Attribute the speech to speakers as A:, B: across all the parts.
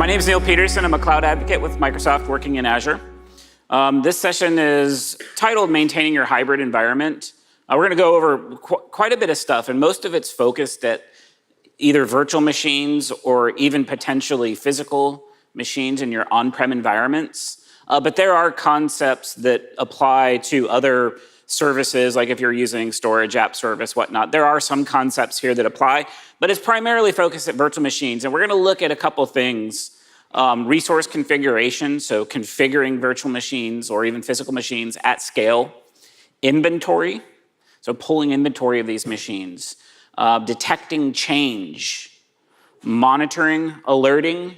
A: My name is Neil Peterson. I'm a cloud advocate with Microsoft working in Azure. This session is titled Maintaining Your Hybrid Environment. We're going to go over quite a bit of stuff, and most of it's focused at either virtual machines or even potentially physical machines in your on-prem environments. But there are concepts that apply to other services, like if you're using storage, app service, whatnot. There are some concepts here that apply, but it's primarily focused at virtual machines. And we're going to look at a couple things. Resource configuration, so configuring virtual machines or even physical machines at scale. Inventory, so pulling inventory of these machines. Detecting change. Monitoring, alerting.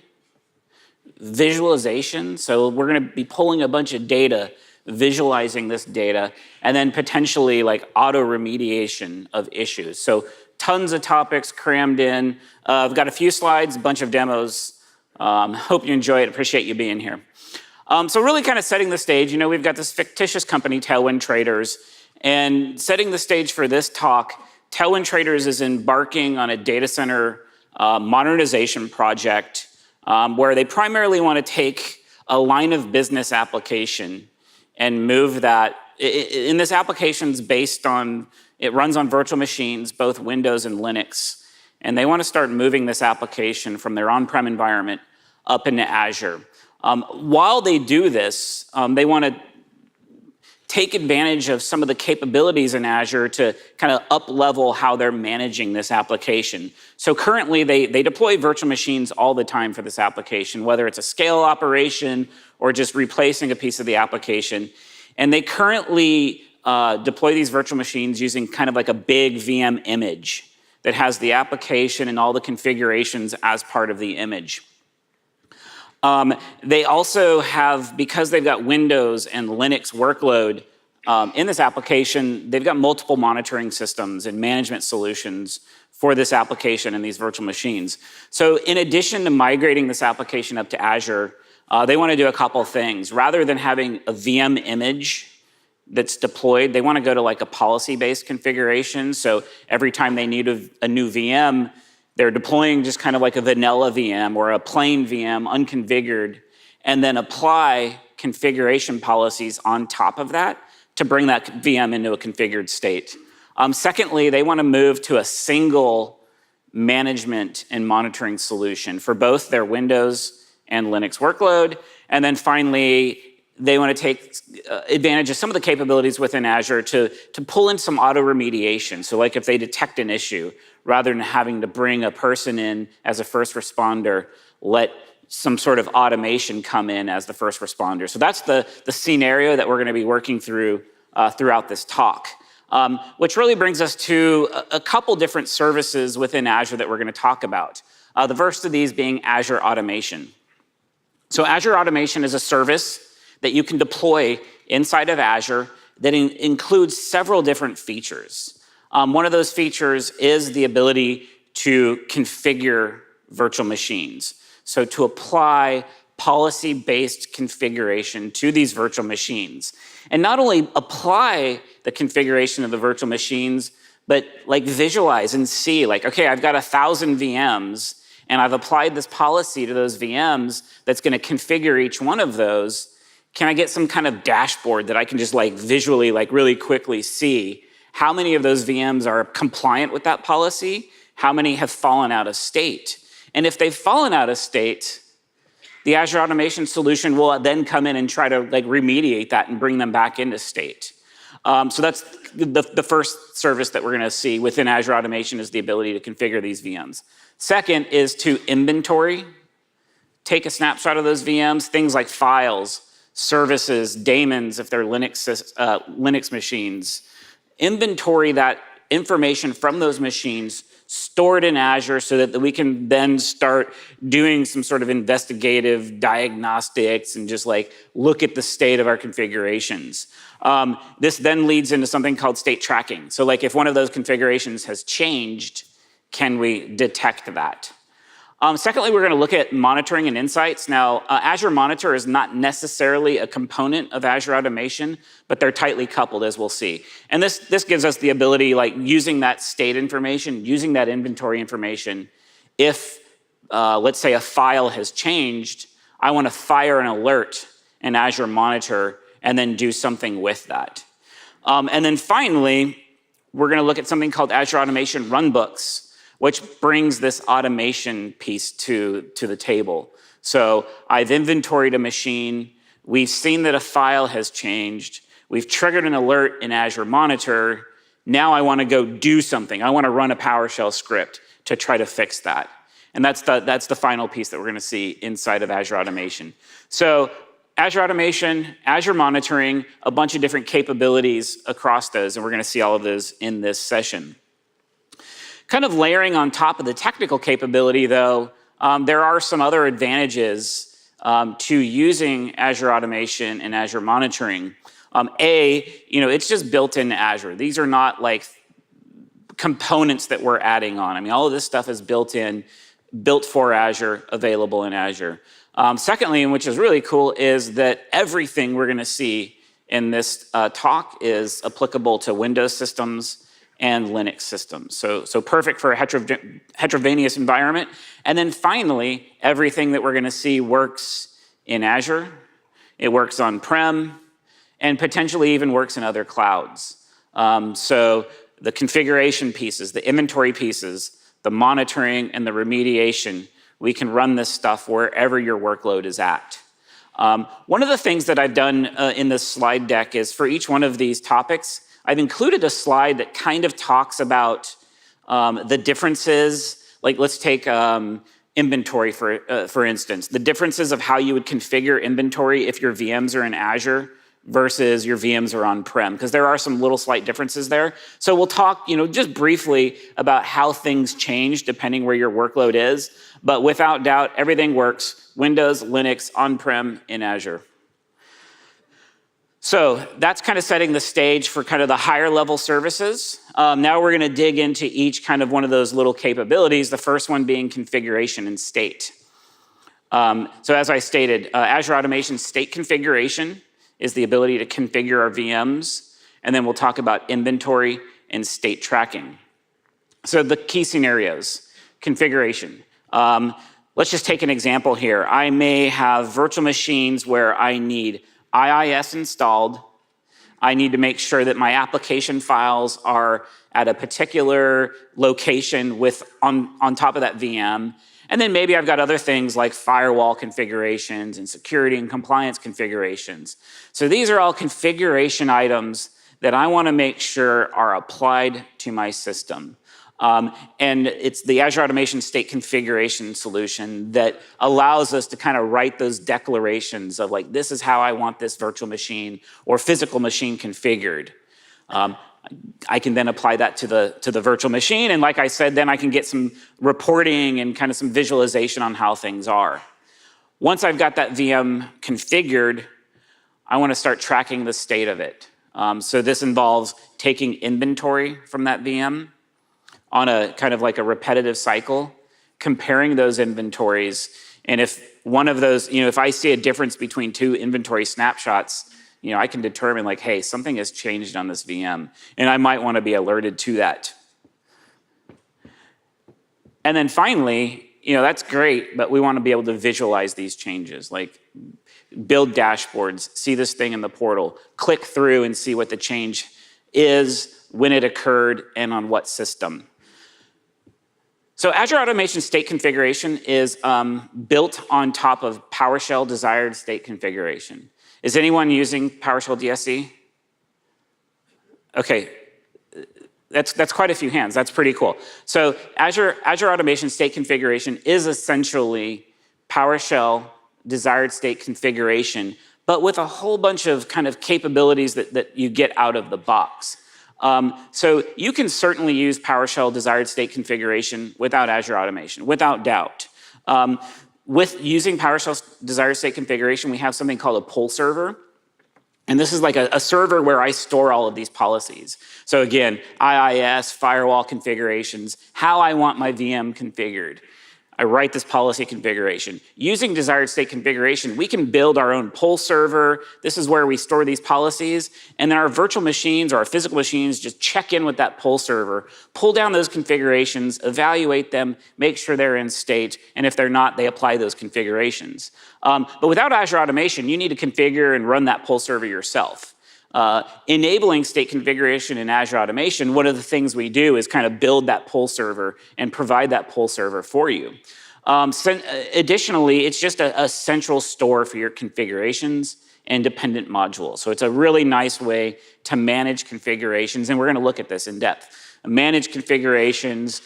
A: Visualization, so we're going to be pulling a bunch of data, visualizing this data, and then potentially like auto-remediation of issues. So tons of topics crammed in. I've got a few slides, a bunch of demos. Hope you enjoy it. Appreciate you being here. So really kind of setting the stage, you know, we've got this fictitious company, Northwind Traders, and setting the stage for this talk, Northwind Traders is embarking on a data center modernization project where they primarily want to take a line of business application and move that. In this application's based on, it runs on virtual machines, both Windows and Linux. And they want to start moving this application from their on-prem environment up into Azure. While they do this, they want to take advantage of some of the capabilities in Azure to kind of up-level how they're managing this application. So currently, they deploy virtual machines all the time for this application, whether it's a scale operation or just replacing a piece of the application. And they currently deploy these virtual machines using kind of like a big VM image that has the application and all the configurations as part of the image. They also have, because they've got Windows and Linux workload in this application, they've got multiple monitoring systems and management solutions for this application and these virtual machines. So in addition to migrating this application up to Azure, they want to do a couple things. Rather than having a VM image that's deployed, they want to go to like a policy-based configuration. So every time they need a new VM, they're deploying just kind of like a vanilla VM or a plain VM, unconfigured, and then apply configuration policies on top of that to bring that VM into a configured state. Secondly, they want to move to a single management and monitoring solution for both their Windows and Linux workload. And then finally, they want to take advantage of some of the capabilities within Azure to pull in some auto-remediation. So like if they detect an issue, rather than having to bring a person in as a first responder, let some sort of automation come in as the first responder. So that's the scenario that we're going to be working through throughout this talk. Which really brings us to a couple different services within Azure that we're going to talk about. The first of these being Azure Automation. So Azure Automation is a service that you can deploy inside of Azure that includes several different features. One of those features is the ability to configure virtual machines. So to apply policy-based configuration to these virtual machines. And not only apply the configuration of the virtual machines, but like visualize and see like, okay, I've got 1,000 VMs and I've applied this policy to those VMs that's going to configure each one of those. Can I get some kind of dashboard that I can just like visually, like really quickly see how many of those VMs are compliant with that policy? How many have fallen out of state? And if they've fallen out of state, the Azure Automation solution will then come in and try to like remediate that and bring them back into state. So that's the first service that we're going to see within Azure Automation is the ability to configure these VMs. Second is to inventory. Take a snapshot of those VMs, things like files, services, daemons, if they're Linux machines. Inventory that information from those machines, store it in Azure so that we can then start doing some sort of investigative diagnostics and just like look at the state of our configurations. This then leads into something called state tracking. So like if one of those configurations has changed, can we detect that? Secondly, we're going to look at monitoring and insights. Now, Azure Monitor is not necessarily a component of Azure Automation, but they're tightly coupled, as we'll see. And this gives us the ability, like using that state information, using that inventory information, if let's say a file has changed, I want to fire an alert in Azure Monitor and then do something with that. And then finally, we're going to look at something called Azure Automation Runbooks, which brings this automation piece to the table. So I've inventoried a machine. We've seen that a file has changed. We've triggered an alert in Azure Monitor. Now I want to go do something. I want to run a PowerShell script to try to fix that. And that's the final piece that we're going to see inside of Azure Automation. So Azure Automation, Azure Monitoring, a bunch of different capabilities across those, and we're going to see all of those in this session. Kind of layering on top of the technical capability, though, there are some other advantages to using Azure Automation and Azure Monitoring. It's just built into Azure. These are not like components that we're adding on. I mean, all of this stuff is built in, built for Azure, available in Azure. Secondly, and which is really cool, is that everything we're going to see in this talk is applicable to Windows systems and Linux systems. So perfect for a heterogeneous environment. And then finally, everything that we're going to see works in Azure. It works on-prem, and potentially even works in other clouds. So the configuration pieces, the inventory pieces, the monitoring and the remediation, we can run this stuff wherever your workload is at. One of the things that I've done in this slide deck is for each one of these topics, I've included a slide that kind of talks about the differences. Like let's take inventory for instance, the differences of how you would configure inventory if your VMs are in Azure versus your VMs are on-prem, because there are some little slight differences there. So we'll talk, just briefly about how things change depending where your workload is, but without doubt, everything works, Windows, Linux, on-prem, in Azure. So that's kind of setting the stage for kind of the higher level services. Now we're gonna dig into each kind of one of those little capabilities, the first one being configuration and state. So as I stated, Azure Automation state configuration is the ability to configure our VMs, and then we'll talk about inventory and state tracking. So the key scenarios, configuration. Let's just take an example here. I may have virtual machines where I need IIS installed. I need to make sure that my application files are at a particular location on top of that VM. And then maybe I've got other things like firewall configurations and security and compliance configurations. So these are all configuration items that I want to make sure are applied to my system. And it's the Azure Automation State Configuration solution that allows us to kind of write those declarations of like, this is how I want this virtual machine or physical machine configured. I can then apply that to the virtual machine, and like I said, then I can get some reporting and kind of some visualization on how things are. Once I've got that VM configured, I want to start tracking the state of it. So this involves taking inventory from that VM on a kind of like a repetitive cycle, comparing those inventories, and if one of those, if I see a difference between two inventory snapshots, I can determine like, hey, something has changed on this VM, and I might want to be alerted to that. And then finally, that's great, but we want to be able to visualize these changes, like build dashboards, see this thing in the portal, click through and see what the change is, when it occurred, and on what system. So Azure Automation State Configuration is built on top of PowerShell Desired State Configuration. Is anyone using PowerShell DSC? Okay, that's quite a few hands. That's pretty cool. So Azure Automation State Configuration is essentially PowerShell Desired State Configuration, but with a whole bunch of kind of capabilities that you get out of the box. So you can certainly use PowerShell Desired State Configuration without Azure Automation, without doubt. With using PowerShell Desired State Configuration, we have something called a pull server. And this is like a server where I store all of these policies. So again, IIS, firewall configurations, how I want my VM configured. I write this policy configuration. Using desired state configuration, we can build our own pull server. This is where we store these policies. And then our virtual machines or our physical machines just check in with that pull server, pull down those configurations, evaluate them, make sure they're in state. And if they're not, they apply those configurations. But without Azure Automation, you need to configure and run that pull server yourself. Enabling state configuration in Azure Automation, one of the things we do is kind of build that pull server and provide that pull server for you. Additionally, it's just a central store for your configurations and dependent modules. So it's a really nice way to manage configurations, and we're going to look at this in depth. Manage configurations,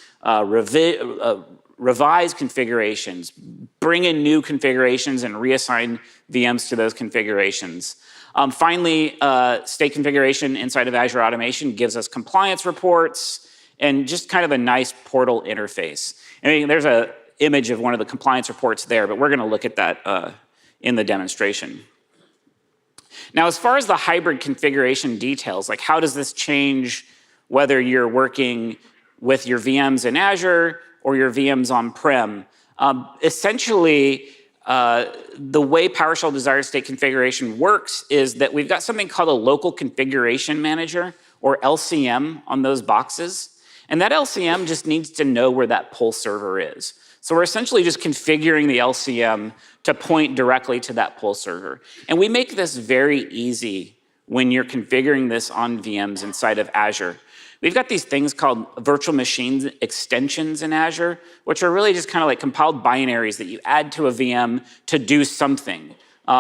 A: revise configurations, bring in new configurations and reassign VMs to those configurations. Finally, state configuration inside of Azure Automation gives us compliance reports and just kind of a nice portal interface. I mean, there's an image of one of the compliance reports there, but we're going to look at that in the demonstration. Now, as far as the hybrid configuration details, like how does this change whether you're working with your VMs in Azure or your VMs on-prem? Essentially, the way PowerShell desired state configuration works is that we've got something called a local configuration manager, or LCM, on those boxes. And that LCM just needs to know where that pull server is. So we're essentially just configuring the LCM to point directly to that pull server. And we make this very easy when you're configuring this on VMs inside of Azure. We've got these things called virtual machines extensions in Azure, which are really just kind of like compiled binaries that you add to a VM to do something.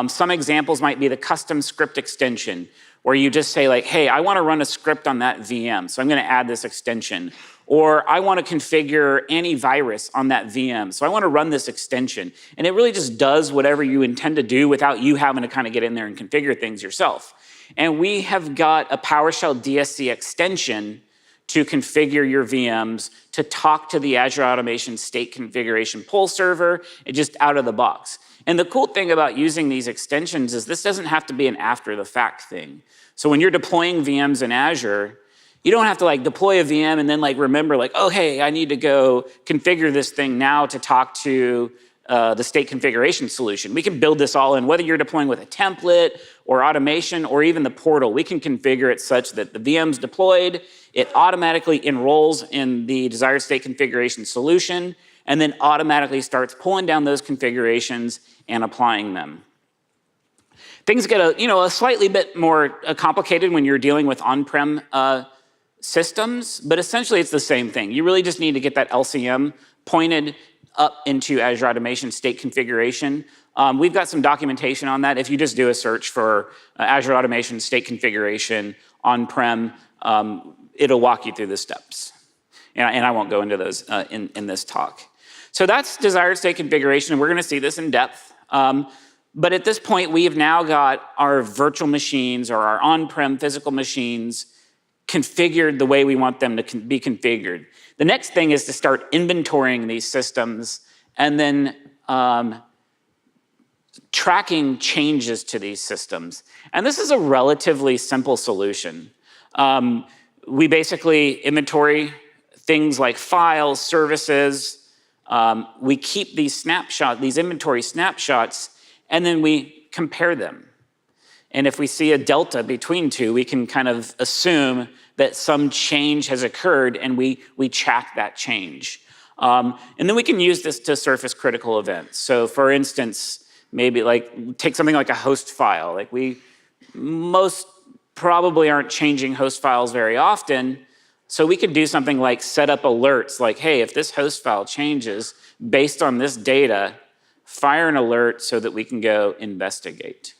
A: Some examples might be the custom script extension, where you just say like, hey, I want to run a script on that VM, so I'm going to add this extension. Or I want to configure antivirus on that VM, so I want to run this extension. And it really just does whatever you intend to do without you having to kind of get in there and configure things yourself. And we have got a PowerShell DSC extension to configure your VMs, to talk to the Azure Automation state configuration pull server, just out of the box. And the cool thing about using these extensions is this doesn't have to be an after-the-fact thing. So when you're deploying VMs in Azure, you don't have to like deploy a VM and then like remember like, oh, hey, I need to go configure this thing now to talk to the state configuration solution. We can build this all in, whether you're deploying with a template or automation or even the portal. We can configure it such that the VM's deployed, it automatically enrolls in the desired state configuration solution, and then automatically starts pulling down those configurations and applying them. Things get a slightly bit more complicated when you're dealing with on-prem systems, but essentially it's the same thing. You really just need to get that LCM pointed up into Azure Automation state configuration. We've got some documentation on that. If you just do a search for Azure Automation state configuration on-prem, it'll walk you through the steps. And I won't go into those in this talk. So that's desired state configuration, and we're going to see this in depth. But at this point, we have now got our virtual machines or our on-prem physical machines configured the way we want them to be configured. The next thing is to start inventorying these systems and then tracking changes to these systems. And this is a relatively simple solution. We basically inventory things like files, services. We keep these snapshots, these inventory snapshots, and then we compare them. And if we see a delta between two, we can kind of assume that some change has occurred, and we track that change. And then we can use this to surface critical events. So for instance, maybe like take something like a host file. Like we most probably aren't changing host files very often. So we could do something like set up alerts like, hey, if this host file changes based on this data, fire an alert so that we can go investigate.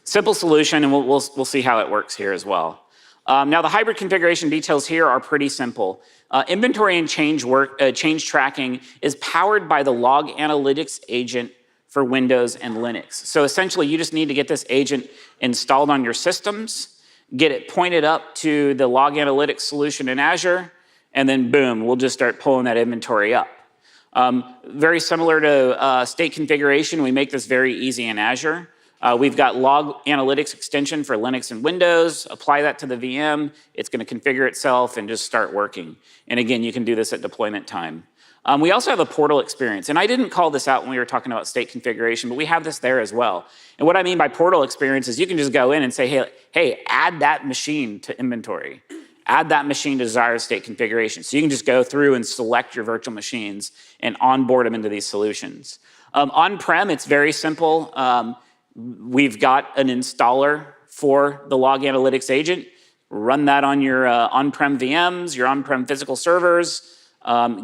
A: Simple solution, and we'll see how it works here as well. Now, the hybrid configuration details here are pretty simple. Inventory and change tracking is powered by the log analytics agent for Windows and Linux. So essentially, you just need to get this agent installed on your systems, get it pointed up to the log analytics solution in Azure, and then boom, we'll just start pulling that inventory up. Very similar to state configuration, we make this very easy in Azure. We've got log analytics extension for Linux and Windows. Apply that to the VM. It's going to configure itself and just start working. And again, you can do this at deployment time. We also have a portal experience. And I didn't call this out when we were talking about state configuration, but we have this there as well. And what I mean by portal experience is you can just go in and say, hey, add that machine to inventory. Add that machine to desired state configuration. So you can just go through and select your virtual machines and onboard them into these solutions. On-prem, it's very simple. We've got an installer for the log analytics agent. Run that on your on-prem VMs, your on-prem physical servers.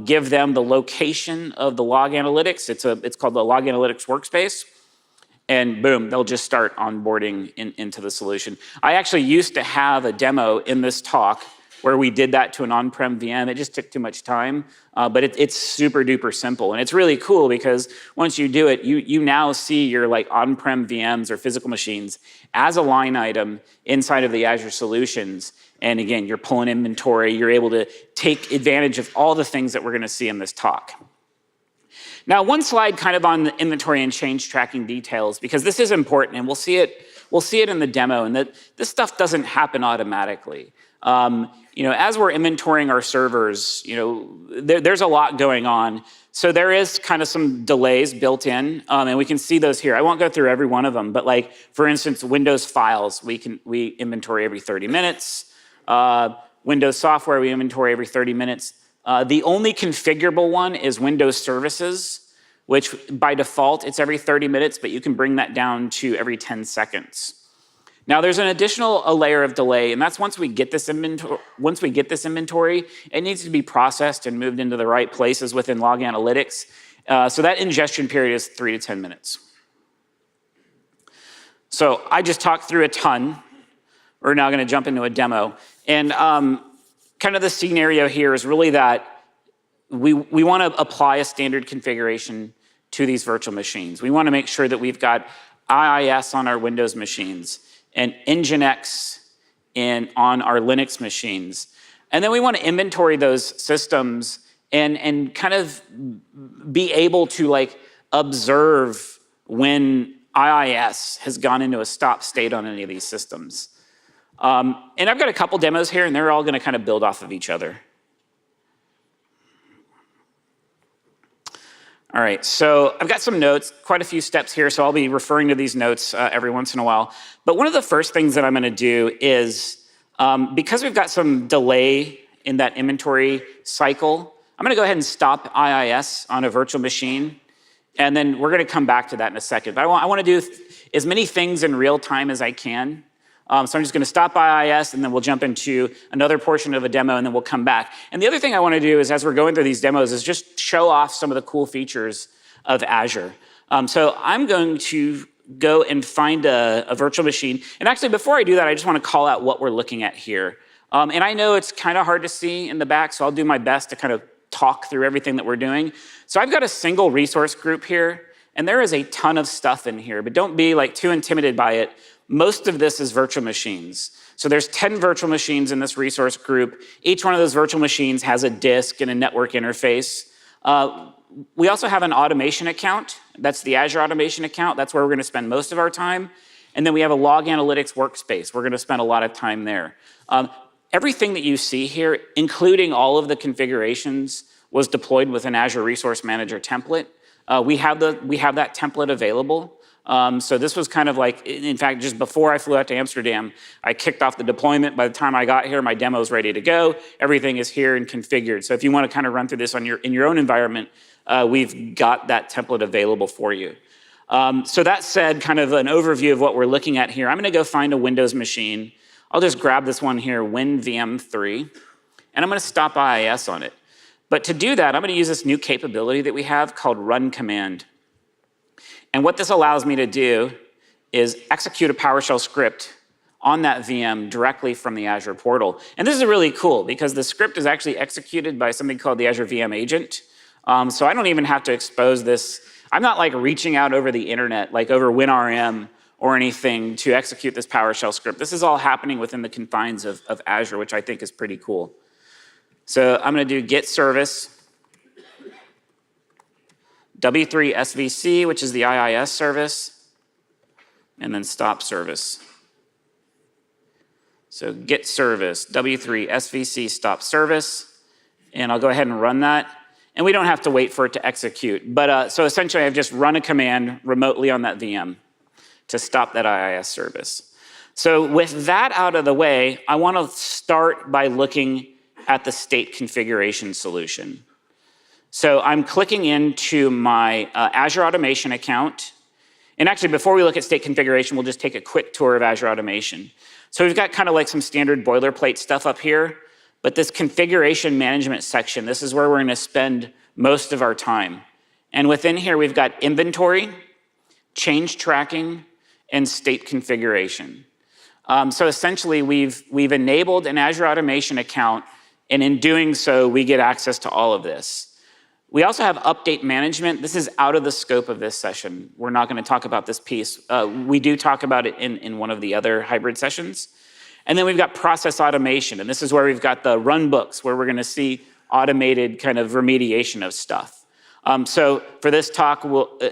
A: Give them the location of the log analytics. It's called the log analytics workspace. And boom, they'll just start onboarding into the solution. I actually used to have a demo in this talk where we did that to an on-prem VM. It just took too much time, but it's super duper simple. And it's really cool because once you do it, you now see your like on-prem VMs or physical machines as a line item inside of the Azure solutions. And again, you're pulling inventory. You're able to take advantage of all the things that we're going to see in this talk. Now, one slide kind of on the inventory and change tracking details, because this is important, and we'll see it in the demo, and that this stuff doesn't happen automatically. As we're inventorying our servers, there's a lot going on. So there is kind of some delays built in, and we can see those here. I won't go through every one of them, but like, for instance, Windows files, we inventory every 30 minutes. Windows software, we inventory every 30 minutes. The only configurable one is Windows services, which by default, it's every 30 minutes, but you can bring that down to every 10 seconds. Now, there's an additional layer of delay, and that's once we get this inventory, it needs to be processed and moved into the right places within log analytics. So that ingestion period is 3 to 10 minutes. So I just talked through a ton. We're now going to jump into a demo. And kind of the scenario here is really that we want to apply a standard configuration to these virtual machines. We want to make sure that we've got IIS on our Windows machines and Nginx on our Linux machines. And then we want to inventory those systems and kind of be able to like observe when IIS has gone into a stop state on any of these systems. And I've got a couple demos here, and they're all going to kind of build off of each other. All right, so I've got some notes, quite a few steps here, so I'll be referring to these notes every once in a while. But one of the first things that I'm going to do is, because we've got some delay in that inventory cycle, I'm going to go ahead and stop IIS on a virtual machine, and then we're going to come back to that in a second. But I want to do as many things in real time as I can. So I'm just going to stop IIS, and then we'll jump into another portion of a demo, and then we'll come back. And the other thing I want to do is, as we're going through these demos, is just show off some of the cool features of Azure. So I'm going to go and find a virtual machine. And actually, before I do that, I just want to call out what we're looking at here. And I know it's kind of hard to see in the back, so I'll do my best to kind of talk through everything that we're doing. So I've got a single resource group here, and there is a ton of stuff in here, but don't be like too intimidated by it. Most of this is virtual machines. So there's 10 virtual machines in this resource group. Each one of those virtual machines has a disk and a network interface. We also have an automation account. That's the Azure Automation account. That's where we're going to spend most of our time. And then we have a log analytics workspace. We're going to spend a lot of time there. Everything that you see here, including all of the configurations, was deployed with an Azure Resource Manager template. We have that template available. So this was kind of like, in fact, just before I flew out to Amsterdam, I kicked off the deployment. By the time I got here, my demo's ready to go. Everything is here and configured. So if you want to kind of run through this in your own environment, we've got that template available for you. So that said, kind of an overview of what we're looking at here. I'm going to go find a Windows machine. I'll just grab this one here, WinVM3, and I'm going to stop IIS on it. But to do that, I'm going to use this new capability that we have called run command. And what this allows me to do is execute a PowerShell script on that VM directly from the Azure portal. And this is really cool because the script is actually executed by something called the Azure VM agent. So I don't even have to expose this. I'm not like reaching out over the internet, like over WinRM or anything to execute this PowerShell script. This is all happening within the confines of Azure, which I think is pretty cool. So I'm going to do git service w3 svc, which is the IIS service. and then stop service. So get service, W3 SVC stop service, and I'll go ahead and run that. And we don't have to wait for it to execute. But so essentially I've just run a command remotely on that VM to stop that IIS service. So with that out of the way, I want to start by looking at the state configuration solution. So I'm clicking into my Azure Automation account. And actually, before we look at state configuration, we'll just take a quick tour of Azure Automation. So we've got kind of like some standard boilerplate stuff up here, but this configuration management section, this is where we're going to spend most of our time. And within here, we've got inventory, change tracking, and state configuration. So essentially, we've enabled an Azure Automation account, and in doing so, we get access to all of this. We also have update management. This is out of the scope of this session. We're not going to talk about this piece. We do talk about it in one of the other hybrid sessions. And then we've got process automation. And this is where we've got the run books, where we're going to see automated kind of remediation of stuff. So for this talk,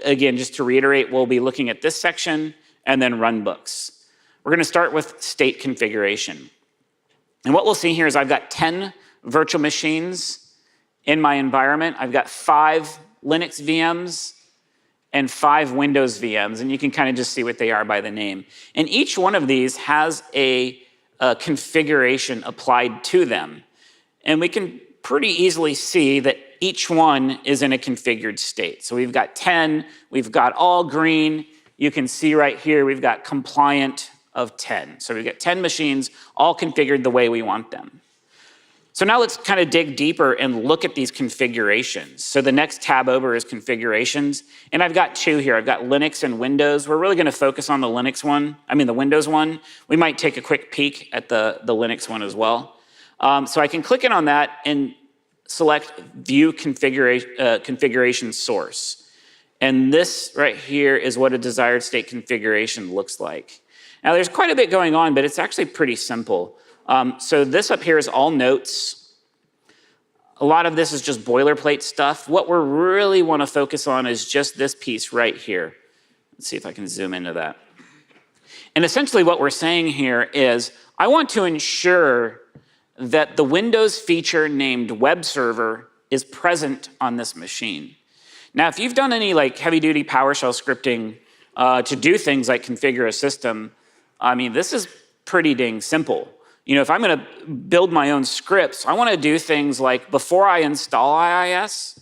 A: again, just to reiterate, we'll be looking at this section and then run books. We're going to start with state configuration. And what we'll see here is I've got 10 virtual machines in my environment. I've got 5 Linux VMs and 5 Windows VMs, and you can kind of just see what they are by the name. And each one of these has a configuration applied to them. And we can pretty easily see that each one is in a configured state. So we've got 10, we've got all green. You can see right here, we've got compliant of 10. So we've got 10 machines all configured the way we want them. So now let's kind of dig deeper and look at these configurations. So the next tab over is configurations. And I've got 2 here. I've got Linux and Windows. We're really going to focus on the the Windows one. We might take a quick peek at the Linux one as well. So I can click in on that and select View Configuration Source. And this right here is what a desired state configuration looks like. Now there's quite a bit going on, but it's actually pretty simple. So this up here is all notes. A lot of this is just boilerplate stuff. What we really want to focus on is just this piece right here. Let's see if I can zoom into that. And essentially what we're saying here is I want to ensure that the Windows feature named Web Server is present on this machine. Now, if you've done any like heavy-duty PowerShell scripting to do things like configure a system, I mean, this is pretty dang simple. You know, if I'm going to build my own scripts, I want to do things like before I install IIS,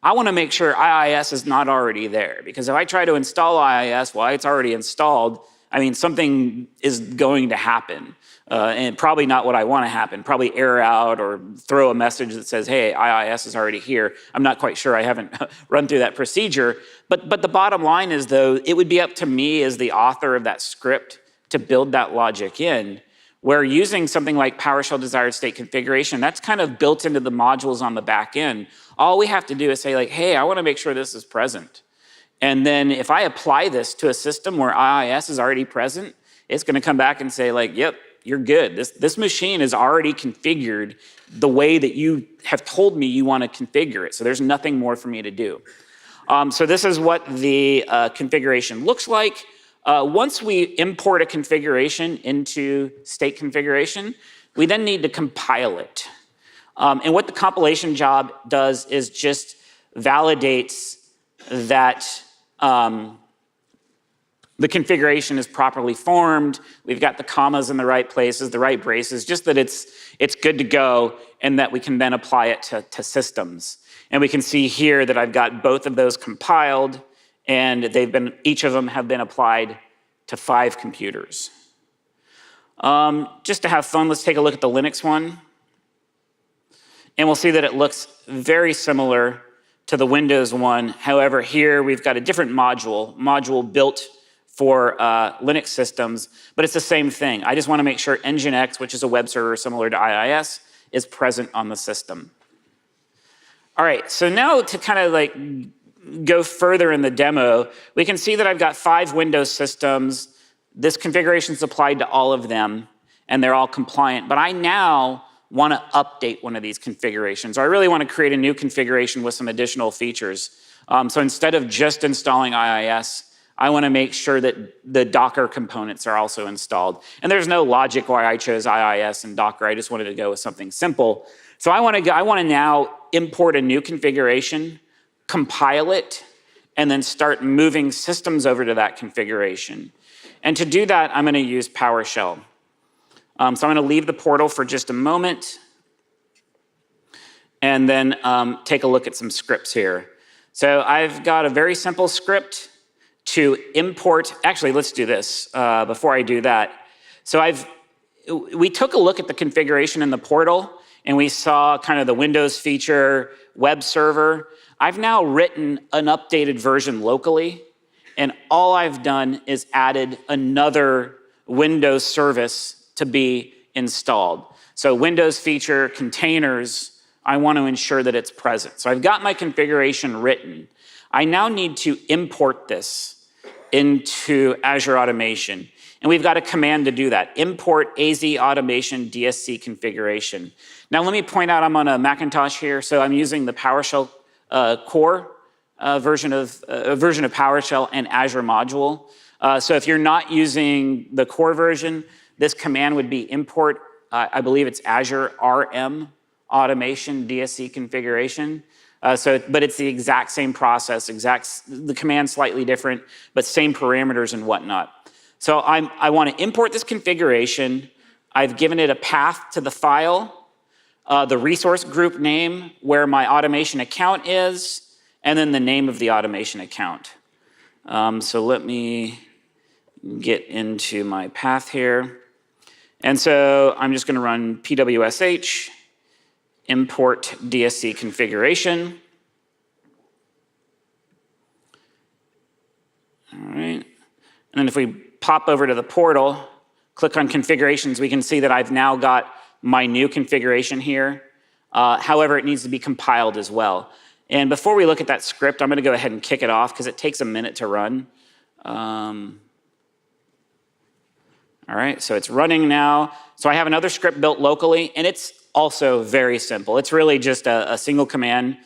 A: I want to make sure IIS is not already there. Because if I try to install IIS while it's already installed, I mean, something is going to happen. And probably not what I want to happen. Probably error out or throw a message that says, hey, IIS is already here. I'm not quite sure. I haven't run through that procedure. But the bottom line is, though, it would be up to me as the author of that script to build that logic in. Where using something like PowerShell desired state configuration, that's kind of built into the modules on the back end. All we have to do is say like, hey, I want to make sure this is present. And then if I apply this to a system where IIS is already present, it's going to come back and say like, yep, you're good. This machine is already configured the way that you have told me you want to configure it. So there's nothing more for me to do. So this is what the configuration looks like. Once we import a configuration into state configuration, we then need to compile it. And what the compilation job does is just validates that the configuration is properly formed, we've got the commas in the right places, the right braces, just that it's good to go, and that we can then apply it to systems. And we can see here that I've got both of those compiled, and each of them have been applied to 5 computers. Just to have fun, let's take a look at the Linux one. And we'll see that it looks very similar to the Windows one. However, here we've got a different module built for Linux systems, but it's the same thing. I just want to make sure Nginx, which is a web server similar to IIS, is present on the system. All right, so now to kind of like go further in the demo, we can see that I've got 5 Windows systems. This configuration is applied to all of them, and they're all compliant. But I now want to update one of these configurations, or I really want to create a new configuration with some additional features. So instead of just installing IIS, I want to make sure that the Docker components are also installed. And there's no logic why I chose IIS and Docker. I just wanted to go with something simple. So I want to now import a new configuration, compile it, and then start moving systems over to that configuration. And to do that, I'm going to use PowerShell. So I'm going to leave the portal for just a moment and then take a look at some scripts here. So I've got a very simple script to import. Actually, let's do this before I do that. So we took a look at the configuration in the portal, and we saw kind of the Windows feature, web server. I've now written an updated version locally, and all I've done is added another Windows service to be installed. So Windows feature, containers, I want to ensure that it's present. So I've got my configuration written. I now need to import this into Azure Automation. And we've got a command to do that, import AZ Automation DSC configuration. Now let me point out I'm on a Macintosh here, so I'm using the PowerShell core version of PowerShell and Azure module. So if you're not using the core version, this command would be import, I believe it's Azure RM Automation DSC configuration. But it's the exact same process, the command's slightly different, but same parameters and whatnot. So I want to import this configuration. I've given it a path to the file, the resource group name, where my automation account is, and then the name of the automation account. So let me get into my path here. And so I'm just going to run pwsh import DSC configuration. All right. And then if we pop over to the portal, click on configurations, we can see that I've now got my new configuration here. However, it needs to be compiled as well. And before we look at that script, I'm going to go ahead and kick it off because it takes a minute to run. All right, so it's running now. So I have another script built locally, and it's also very simple. It's really just a single command,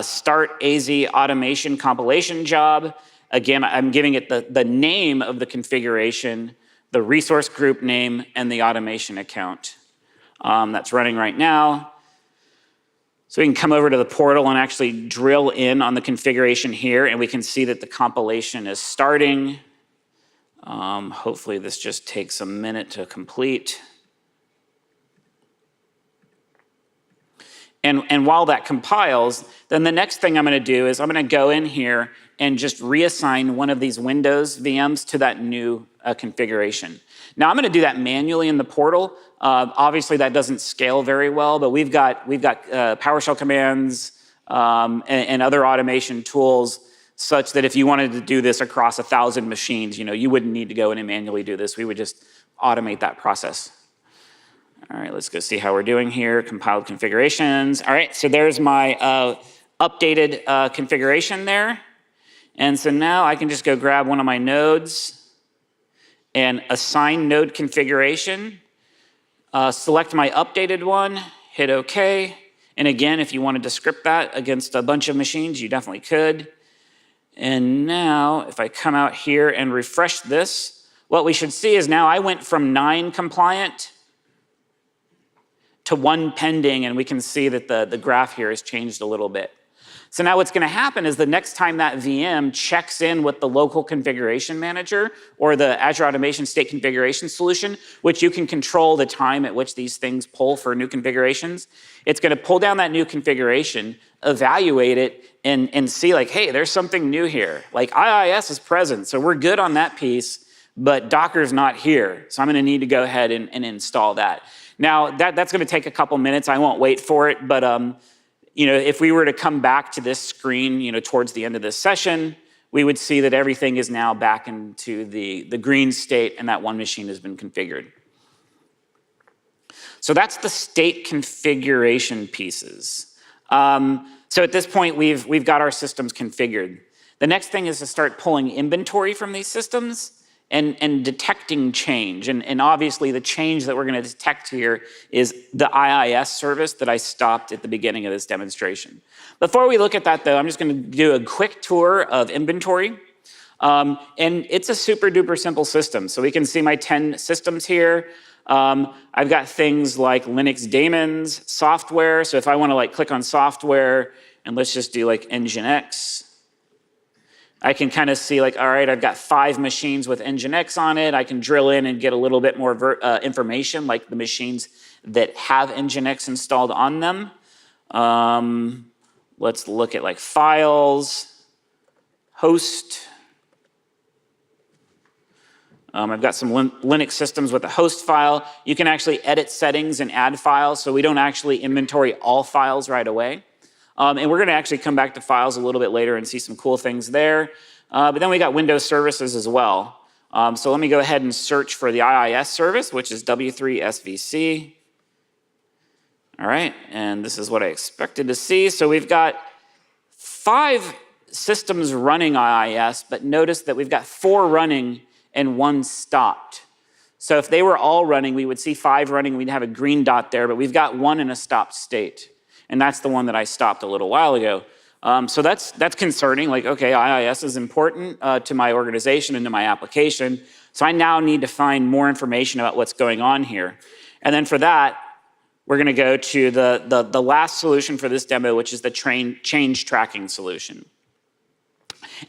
A: start AZ automation compilation job. Again, I'm giving it the name of the configuration, the resource group name, and the automation account. That's running right now. So we can come over to the portal and actually drill in on the configuration here, and we can see that the compilation is starting. Hopefully this just takes a minute to complete. And while that compiles, then the next thing I'm going to do is I'm going to go in here and just reassign one of these Windows VMs to that new configuration. Now I'm going to do that manually in the portal. Obviously that doesn't scale very well, but we've got PowerShell commands and other automation tools such that if you wanted to do this across 1,000 machines, you wouldn't need to go in and manually do this. We would just automate that process. All right, let's go see how we're doing here. Compiled configurations. All right, so there's my updated configuration there. And so now I can just go grab one of my nodes and assign node configuration. Select my updated one, hit OK. And again, if you wanted to script that against a bunch of machines, you definitely could. And now, if I come out here and refresh this, what we should see is now I went from 9 compliant to 1 pending, and we can see that the graph here has changed a little bit. So now what's going to happen is the next time that VM checks in with the local configuration manager or the Azure Automation State Configuration Solution, which you can control the time at which these things pull for new configurations, it's going to pull down that new configuration, evaluate it, and see like, hey, there's something new here. Like IIS is present, so we're good on that piece, but Docker's not here. So I'm going to need to go ahead and install that. Now, that's going to take a couple minutes. I won't wait for it, but if we were to come back to this screen, towards the end of this session, we would see that everything is now back into the green state and that one machine has been configured. So that's the state configuration pieces. So at this point, we've got our systems configured. The next thing is to start pulling inventory from these systems and detecting change. And obviously the change that we're going to detect here is the IIS service that I stopped at the beginning of this demonstration. Before we look at that though, I'm just going to do a quick tour of inventory. And it's a super duper simple system. So we can see my 10 systems here. I've got things like Linux daemons, software. So if I want to like click on software and let's just do like Nginx, I can kind of see like, all right, I've got 5 machines with Nginx on it. I can drill in and get a little bit more information, like the machines that have Nginx installed on them. Let's look at like files, host. I've got some Linux systems with a host file. You can actually edit settings and add files, so we don't actually inventory all files right away. And we're going to actually come back to files a little bit later and see some cool things there. But then we got Windows services as well. So let me go ahead and search for the IIS service, which is W3SVC. All right, and this is what I expected to see. So we've got 5 systems running IIS, but notice that we've got 4 running and 1 stopped. So if they were all running, we would see 5 running, we'd have a green dot there, but we've got 1 in a stopped state. And that's the one that I stopped a little while ago. So that's concerning, like, okay, IIS is important to my organization and to my application. So I now need to find more information about what's going on here. And then for that, we're gonna go to the last solution for this demo, which is the change tracking solution.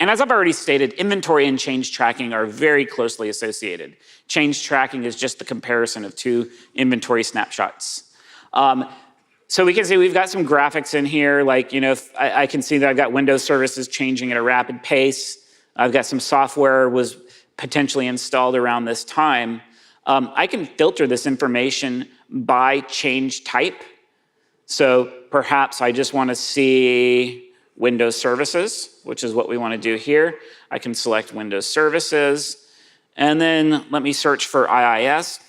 A: And as I've already stated, inventory and change tracking are very closely associated. Change tracking is just the comparison of 2 inventory snapshots. So we can see we've got some graphics in here, like, you know, I can see that I've got Windows services changing at a rapid pace. I've got some software was potentially installed around this time. I can filter this information by change type. So perhaps I just want to see Windows services, which is what we want to do here. I can select Windows services, and then let me search for IIS.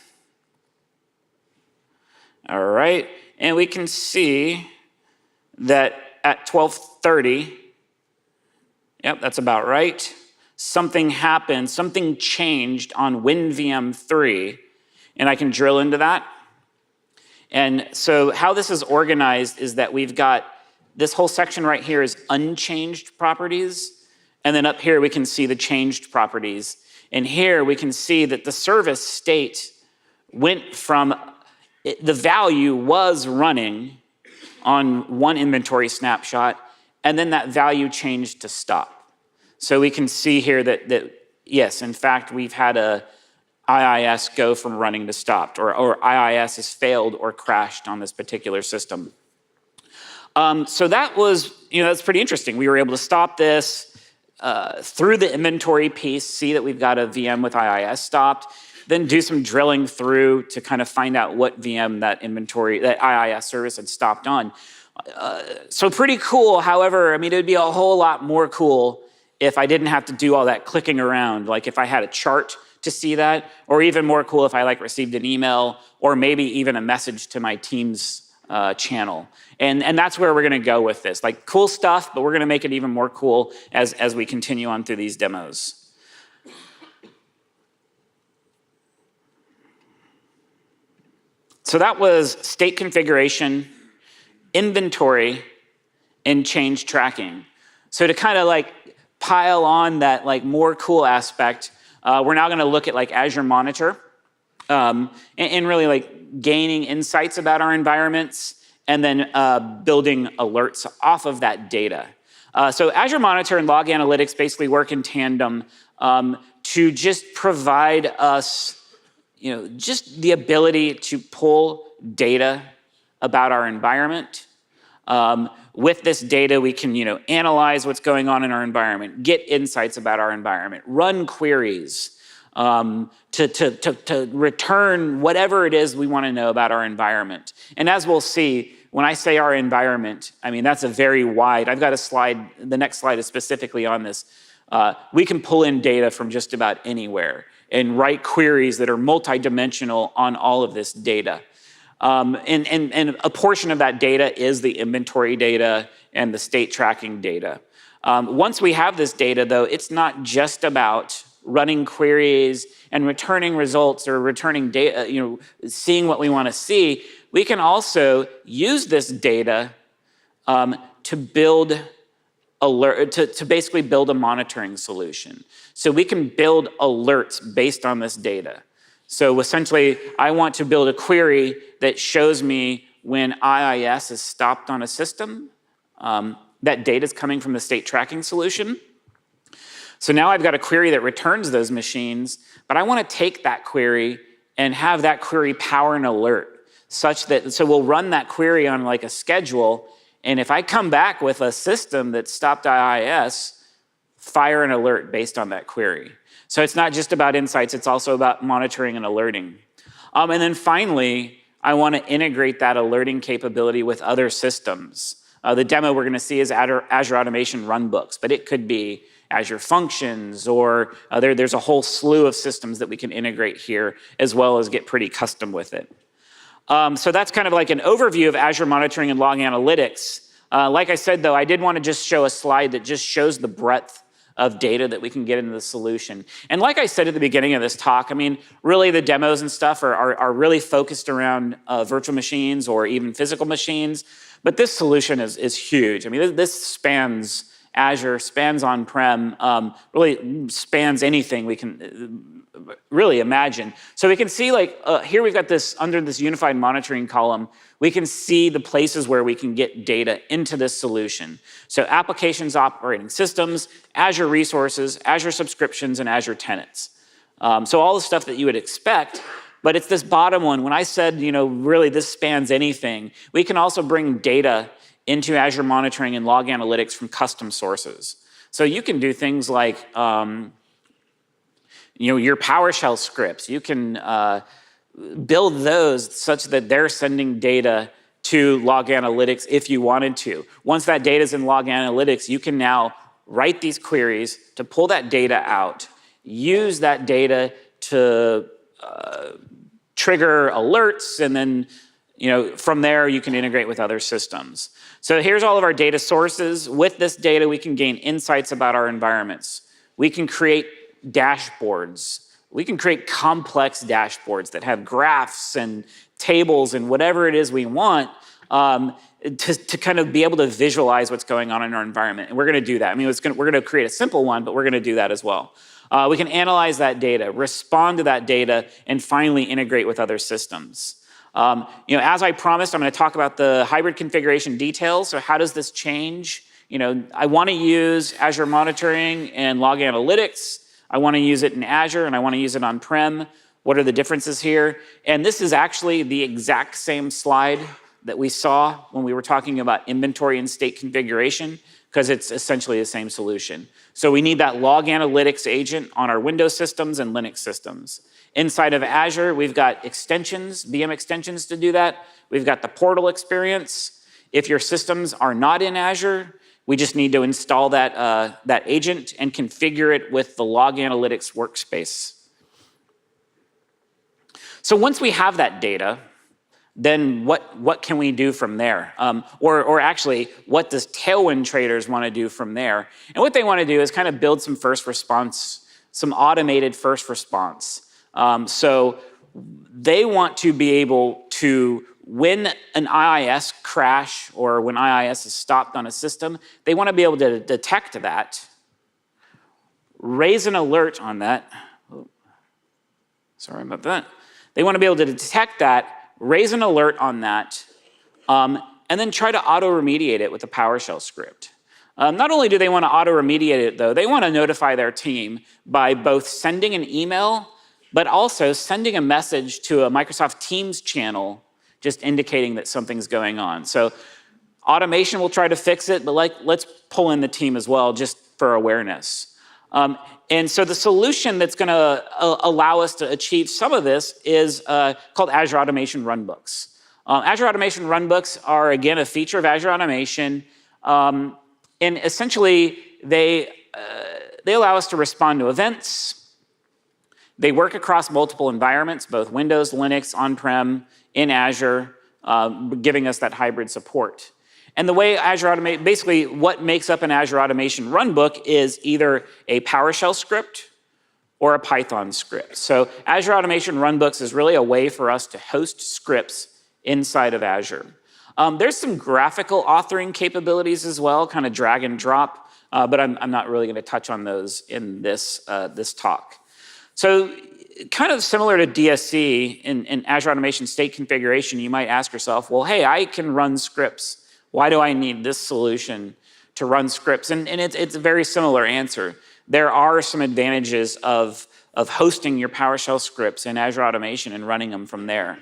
A: All right, and we can see that at 12:30, yep, that's about right, something happened, something changed on WinVM3, and I can drill into that. And so how this is organized is that we've got this whole section right here is unchanged properties, and then up here we can see the changed properties. And here we can see that the service state went from, the value was running on 1 inventory snapshot, and then that value changed to stop. So we can see here that yes, in fact, we've had a IIS go from running to stopped, or IIS has failed or crashed on this particular system. So that was, you know, that's pretty interesting. We were able to stop this through the inventory piece, see that we've got a VM with IIS stopped, then do some drilling through to kind of find out what VM that IIS service had stopped on. So pretty cool. However, I mean, it would be a whole lot more cool if I didn't have to do all that clicking around, like if I had a chart to see that, or even more cool if I like received an email or maybe even a message to my team's channel. And that's where we're gonna go with this. Like, cool stuff, but we're gonna make it even more cool as we continue on through these demos. So that was state configuration, inventory, and change tracking. So to kind of like pile on that like more cool aspect, we're now gonna look at like Azure Monitor, and really like gaining insights about our environments, and then building alerts off of that data. So Azure Monitor and Log Analytics basically work in tandem to just provide us, you know, just the ability to pull data about our environment. With this data, we can, you know, analyze what's going on in our environment, get insights about our environment, run queries, to return whatever it is we want to know about our environment. And as we'll see, when I say our environment, I mean, that's a very wide, I've got a slide, the next slide is specifically on this. We can pull in data from just about anywhere and write queries that are multidimensional on all of this data. And a portion of that data is the inventory data and the state tracking data. Once we have this data, though, it's not just about running queries and returning results or returning data, you know, seeing what we want to see. We can also use this data to build to basically build a monitoring solution. So we can build alerts based on this data. So essentially, I want to build a query that shows me when IIS is stopped on a system. That data is coming from the state tracking solution. So now I've got a query that returns those machines, but I want to take that query and have that query power an alert such that, so we'll run that query on like a schedule, and if I come back with a system that stopped IIS, fire an alert based on that query. So it's not just about insights, it's also about monitoring and alerting. And then finally, I want to integrate that alerting capability with other systems. The demo we're going to see is Azure Automation runbooks, but it could be Azure Functions, or there's a whole slew of systems that we can integrate here, as well as get pretty custom with it. So that's kind of like an overview of Azure Monitoring and Log Analytics. Like I said, though, I did want to just show a slide that just shows the breadth of data that we can get into the solution. And like I said at the beginning of this talk, I mean, really the demos and stuff are really focused around virtual machines or even physical machines. But this solution is huge. I mean, this spans Azure, spans on-prem, really spans anything we can really imagine. So we can see, like, here we've got this, under this unified monitoring column, we can see the places where we can get data into this solution. So applications, operating systems, Azure resources, Azure subscriptions, and Azure tenants. So all the stuff that you would expect, but it's this bottom one. When I said, you know, really this spans anything, we can also bring data into Azure Monitoring and Log Analytics from custom sources. So you can do things like, you know, your PowerShell scripts. You can build those such that they're sending data to Log Analytics if you wanted to. Once that data is in Log Analytics, you can now write these queries to pull that data out, use that data to trigger alerts, and then, you know, from there you can integrate with other systems. So here's all of our data sources. With this data, we can gain insights about our environments. We can create dashboards. We can create complex dashboards that have graphs and tables and whatever it is we want to kind of be able to visualize what's going on in our environment. And we're going to do that. I mean, we're going to create a simple one, but we're going to do that as well. We can analyze that data, respond to that data, and finally integrate with other systems. You know, as I promised, I'm going to talk about the hybrid configuration details. So how does this change? You know, I want to use Azure Monitoring and Log Analytics. I want to use it in Azure, and I want to use it on-prem. What are the differences here? And this is actually the exact same slide that we saw when we were talking about inventory and state configuration, because it's essentially the same solution. So we need that Log Analytics agent on our Windows systems and Linux systems. Inside of Azure, we've got extensions, VM extensions to do that. We've got the portal experience. If your systems are not in Azure, we just need to install that, that agent and configure it with the Log Analytics workspace. So once we have that data, then what can we do from there? Or actually, what does Tailwind Traders want to do from there? And what they want to do is kind of build some first response, some automated first response. So they want to be able to, when an IIS crash or when IIS is stopped on a system, they want to be able to detect that, raise an alert on that. Oh, sorry about that. They want to be able to detect that, raise an alert on that, and then try to auto-remediate it with a PowerShell script. Not only do they want to auto-remediate it, though, they want to notify their team by both sending an email, but also sending a message to a Microsoft Teams channel just indicating that something's going on. So automation will try to fix it, but let's pull in the team as well just for awareness. And so the solution that's going to allow us to achieve some of this is called Azure Automation Runbooks. Azure Automation Runbooks are, again, a feature of Azure Automation. And essentially, they allow us to respond to events. They work across multiple environments, both Windows, Linux, on-prem, in Azure, giving us that hybrid support. And the way Azure Automation, basically what makes up an Azure Automation runbook is either a PowerShell script or a Python script. So Azure Automation runbooks is really a way for us to host scripts inside of Azure. There's some graphical authoring capabilities as well, kind of drag and drop. but I'm not really going to touch on those in this, this talk. So kind of similar to DSC in Azure Automation state configuration, you might ask yourself, well, hey, I can run scripts. Why do I need this solution to run scripts? And it's a very similar answer. There are some advantages of hosting your PowerShell scripts in Azure Automation and running them from there.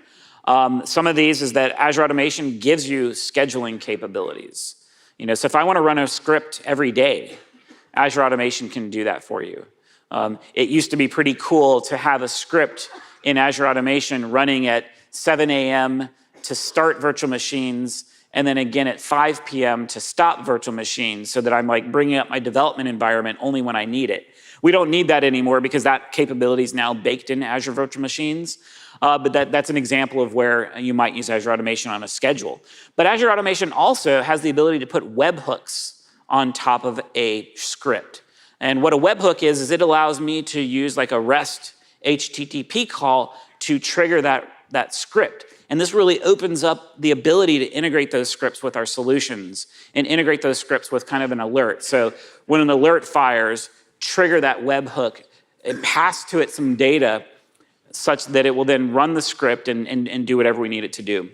A: Some of these is that Azure Automation gives you scheduling capabilities. So if I want to run a script every day, Azure Automation can do that for you. It used to be pretty cool to have a script in Azure Automation running at 7 a.m. to start virtual machines, and then again at 5 p.m. to stop virtual machines, so that I'm like bringing up my development environment only when I need it. We don't need that anymore because that capability is now baked in Azure Virtual Machines. But that's an example of where you might use Azure Automation on a schedule. But Azure Automation also has the ability to put webhooks on top of a script. And what a webhook is it allows me to use like a REST HTTP call to trigger that script. And this really opens up the ability to integrate those scripts with our solutions and integrate those scripts with kind of an alert. So when an alert fires, trigger that webhook and pass to it some data such that it will then run the script and do whatever we need it to do.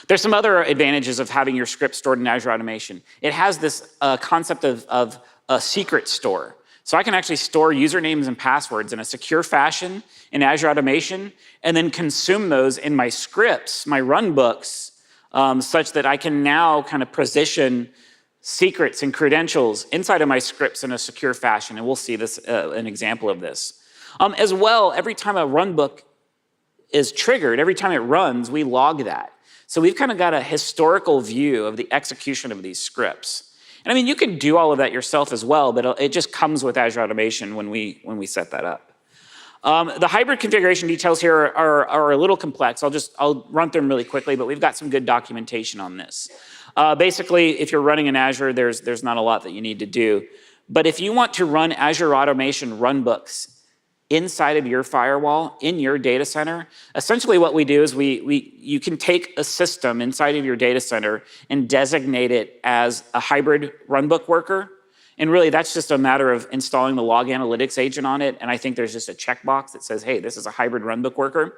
A: There's some other advantages of having your script stored in Azure Automation. It has this concept of a secret store. So I can actually store usernames and passwords in a secure fashion in Azure Automation and then consume those in my scripts, my runbooks, such that I can now kind of position secrets and credentials inside of my scripts in a secure fashion. And we'll see this, an example of this. As well, every time a runbook is triggered, every time it runs, we log that. So we've kind of got a historical view of the execution of these scripts. And I mean, you can do all of that yourself as well, but it just comes with Azure Automation when we set that up. The hybrid configuration details here are a little complex. I'll run through them really quickly, but we've got some good documentation on this. Basically, if you're running in Azure, there's not a lot that you need to do. But if you want to run Azure Automation runbooks inside of your firewall, in your data center, essentially what we do is you can take a system inside of your data center and designate it as a hybrid runbook worker. And really, that's just a matter of installing the log analytics agent on it. And I think there's just a checkbox that says, hey, this is a hybrid runbook worker.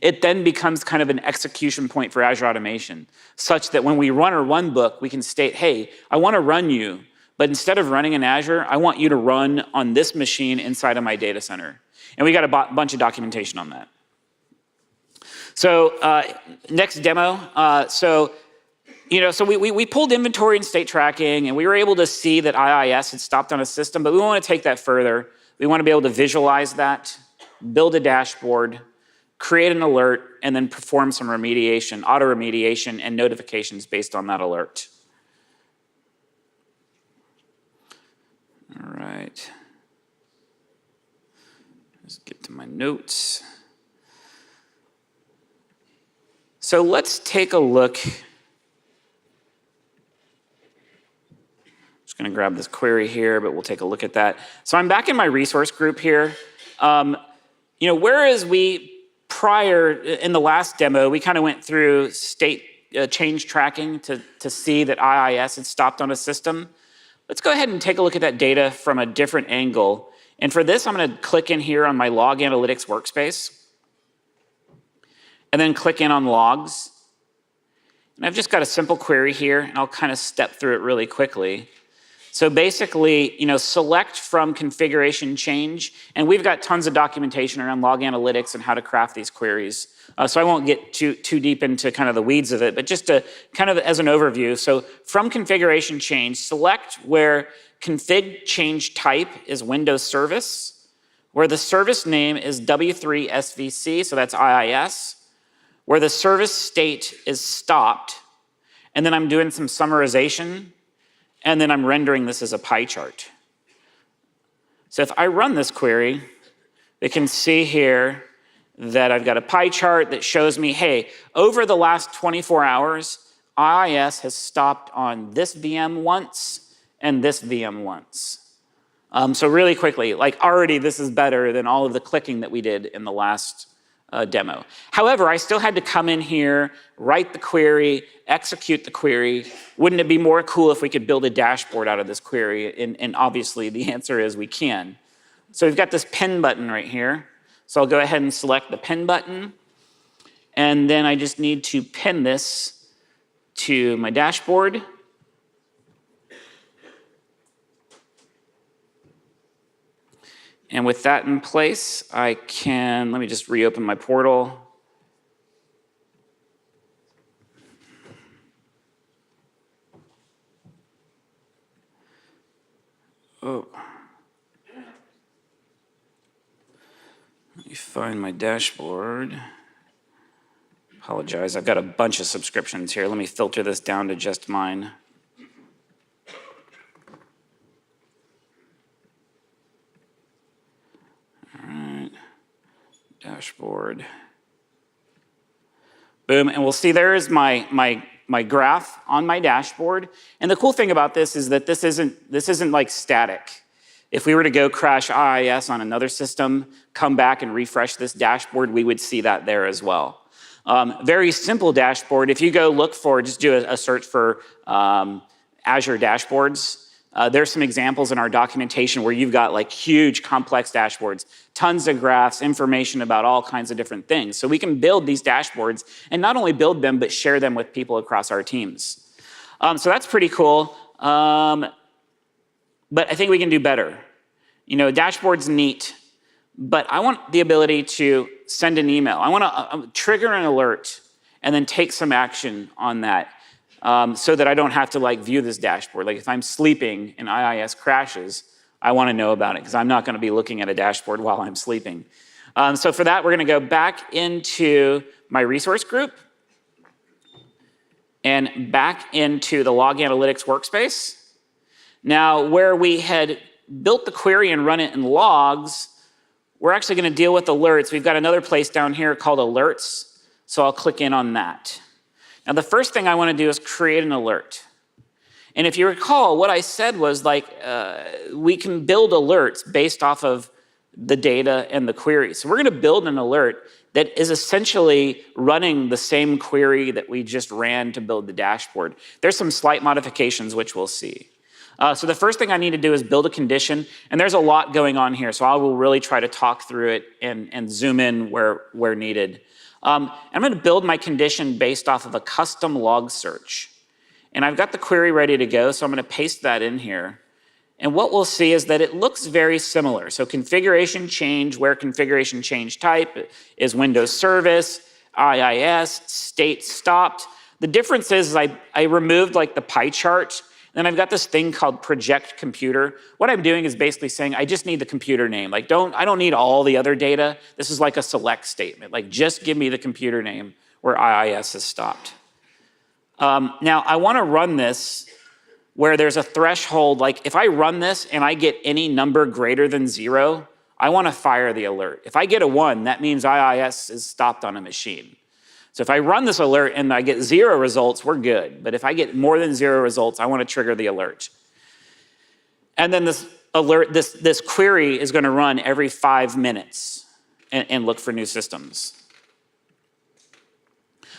A: It then becomes kind of an execution point for Azure Automation, such that when we run a runbook, we can state, hey, I want to run you, but instead of running in Azure, I want you to run on this machine inside of my data center. And we got a bunch of documentation on that. So next demo. So we pulled inventory and state tracking, and we were able to see that IIS had stopped on a system, but we want to take that further. We want to be able to visualize that, build a dashboard, create an alert, and then perform some remediation, auto-remediation, and notifications based on that alert. All right. Let's get to my notes. So let's take a look. Just going to grab this query here, but we'll take a look at that. So I'm back in my resource group here. Whereas prior, in the last demo, we kind of went through state change tracking to see that IIS had stopped on a system. Let's go ahead and take a look at that data from a different angle. And for this, I'm going to click in here on my log analytics workspace, and then click in on logs. And I've just got a simple query here, and I'll kind of step through it really quickly. So basically, select from configuration change, and we've got tons of documentation around log analytics and how to craft these queries. So I won't get too deep into kind of the weeds of it, but just to kind of as an overview. So from configuration change, select where config change type is Windows service, where the service name is W3 SVC, so that's IIS, where the service state is stopped, and then I'm doing some summarization, and then I'm rendering this as a pie chart. So if I run this query, we can see here that I've got a pie chart that shows me, hey, over the last 24 hours, IIS has stopped on this VM once and this VM once. So really quickly, like already this is better than all of the clicking that we did in the last demo. However, I still had to come in here, write the query, execute the query. Wouldn't it be more cool if we could build a dashboard out of this query? And obviously the answer is we can. So we've got this pen button right here. So I'll go ahead and select the pen button. And then I just need to pin this to my dashboard. And with that in place, I can, let me just reopen my portal. Oh. Let me find my dashboard. Apologize, I've got a bunch of subscriptions here. Let me filter this down to just mine. All right, dashboard. Boom, and we'll see there is my graph on my dashboard. And the cool thing about this is that this isn't like static. If we were to go crash IIS on another system, come back and refresh this dashboard, we would see that there as well. Very simple dashboard. If you go look for, just do a search for Azure dashboards. There's some examples in our documentation where you've got like huge complex dashboards, tons of graphs, information about all kinds of different things. So we can build these dashboards and not only build them, but share them with people across our teams. So that's pretty cool. But I think we can do better. You know, dashboard's neat, but I want the ability to send an email. I want to trigger an alert and then take some action on that so that I don't have to like view this dashboard. Like if I'm sleeping and IIS crashes, I want to know about it because I'm not going to be looking at a dashboard while I'm sleeping. So for that, we're going to go back into my resource group and back into the log analytics workspace. Now, where we had built the query and run it in logs, we're actually going to deal with alerts. We've got another place down here called alerts, so I'll click in on that. Now, the first thing I want to do is create an alert. And if you recall, what I said was like, we can build alerts based off of the data and the query. So we're going to build an alert that is essentially running the same query that we just ran to build the dashboard. There's some slight modifications, which we'll see. So the first thing I need to do is build a condition, and there's a lot going on here, so I will really try to talk through it and zoom in where needed. I'm going to build my condition based off of a custom log search. And I've got the query ready to go, so I'm going to paste that in here. And what we'll see is that it looks very similar. So configuration change, where configuration change type is Windows service, IIS, state stopped. The difference is I removed like the pie chart. Then I've got this thing called project computer. What I'm doing is basically saying I just need the computer name. Like I don't need all the other data. This is like a select statement. Like just give me the computer name where IIS is stopped. Now I want to run this where there's a threshold. Like if I run this and I get any number greater than 0, I want to fire the alert. If I get a 1, that means IIS is stopped on a machine. So if I run this alert and I get 0 results, we're good. But if I get more than 0 results, I want to trigger the alert. And then this alert, this query is going to run every 5 minutes and look for new systems.